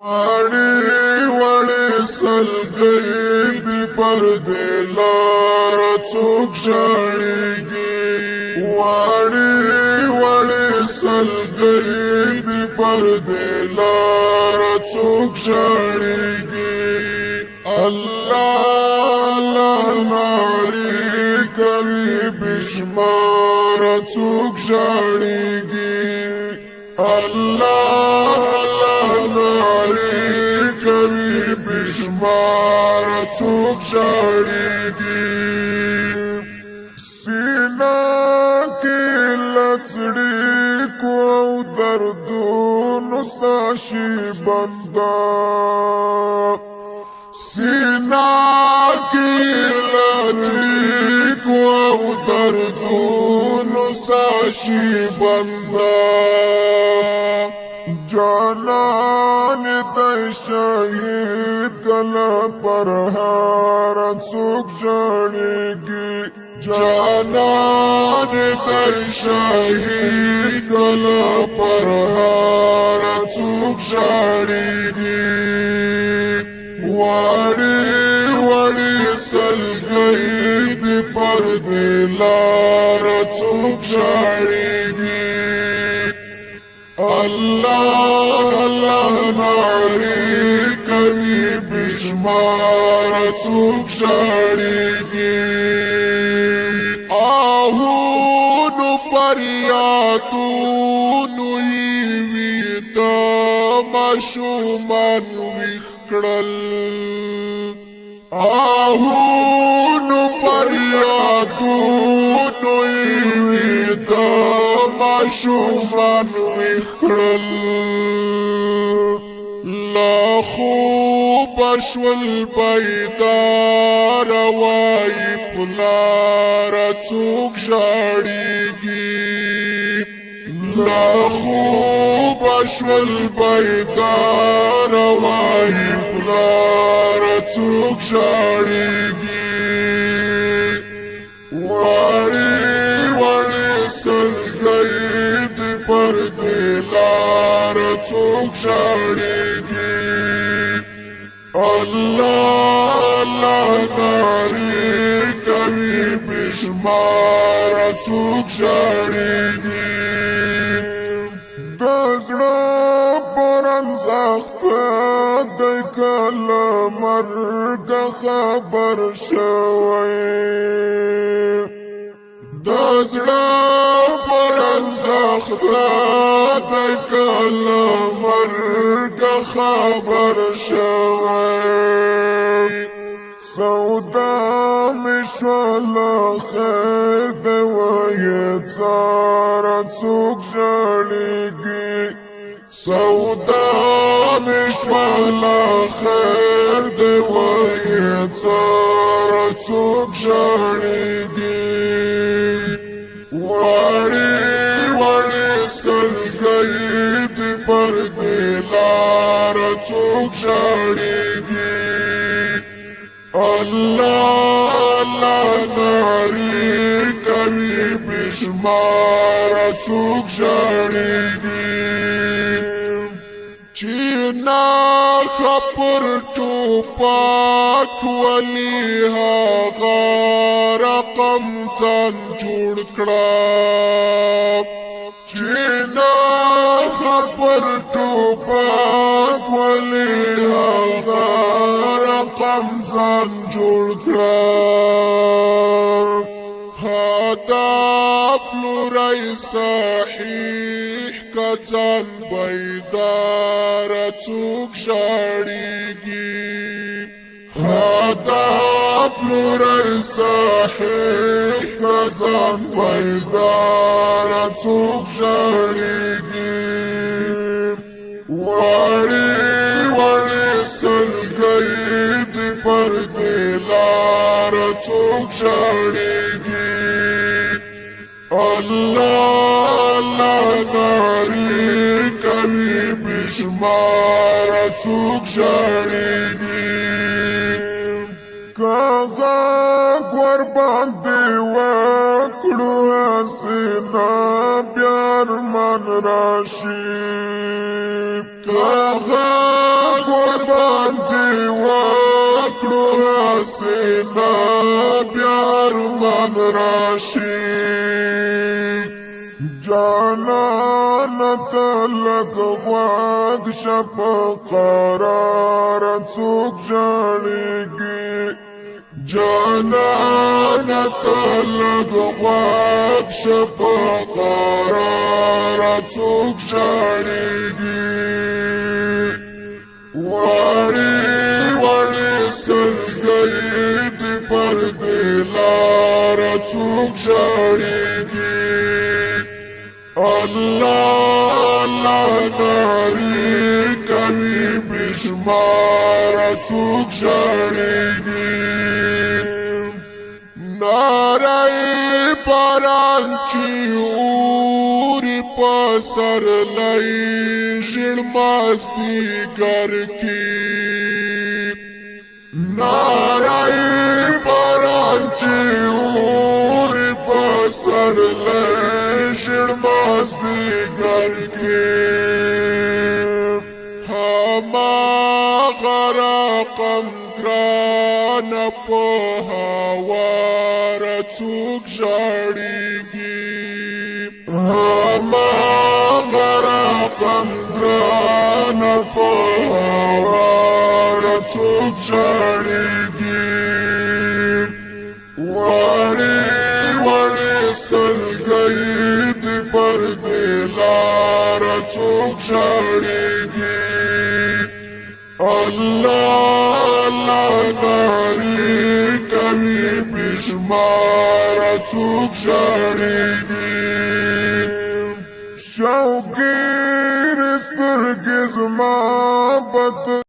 واړې وړې سلګۍ دي پر دې لاره څوک ژاړېږي واړې وړې سلګۍ دي پر دې لاره څوک ژاړېږي الله الله نارې کوي بشماره څوک ژاړېږي الله بشمار څوک ژاړېږي سینه کې لڅړیکو او دردونو ساشي بنده سینه کې لڅړیکو او دردونو ساشي بنده جانان ته شهید کله پر هر څوک ژاړېږي جانان ته شهید کله پر هر څوک ژاړېږي واړې وړې سلګۍ دي پر دې لاره څوک ژاړېږي الله الله نارې کوي بشمار څوک ژاړېږي آهونو فریادونو یې وي د ماشومان ویښ کړل آهونو فریادونو یې وي د ماشومان ویښ کړل لا خوبه شول بیداره وایي پلاره څوک ژاړېږي لا خوبه شول بیداره وایي پلاره څوک ژاړېږي واړې وړې سلګۍ دي پر دې لاره څوک ژاړېږي الله الله نارې کوي بشماره څوک ژاړېږي د زړه باران سخته دی کله مرګه خبر شوی د زړه باران سخته دی کله مرګه خبر شوی سودا مې شوله خیر دی وایې څاره څوک ژاړېږي سودا مې شوله خیر دی وایې څاره څوک ژاړېږي واړې وړې سلګۍ دي پر دې لاره څوک ژاړېږي الله الله نارې کوي بشماره څوک ژاړېږي چې ناښه پر ټوپک ولي هغه رقم ځان جوړ کړه چې ناښه پر ټوپک ولي هغه رقم ځان جوړ کړه هدف لوری صحیح که ځان بیداره څوک ژاړېږي هدف لوری صحیح که ځان بیداره څوک ژاړېږي واړې وړې سلګۍ دي پر دې لاره څوک ژاړېږي الله الله نارې کوي بشماره څوک ژاړېږي که غږ ورباندې وکړو حسینه بیا ارمان راشي که غږ سینا بیار من راشی جانان تلک غواق شپ قرار څوک ژړیږي جانان تلک غواق شپ قرار څوک ژړیږي وړي وړي سلګۍ د پر دلار څوک ژړیږي الله الله ناری کوي بشمار څوک ژړیږي ناری باران چې اوري په سرلۍ ژړ مازدیګر کې ناری باران چې اوري په سرلۍ ژړ مازدیګر کې هماغه رقم ګرانه په هوار څوک ژړیږي هماغه رقم ګرانه په هوار څوک ژړیږي وړي وړي سلګۍ د پر دلار څوک ژړیږي الله الله ناری کوي بشمار څوک ژړیږي شوقي سترګې زما بد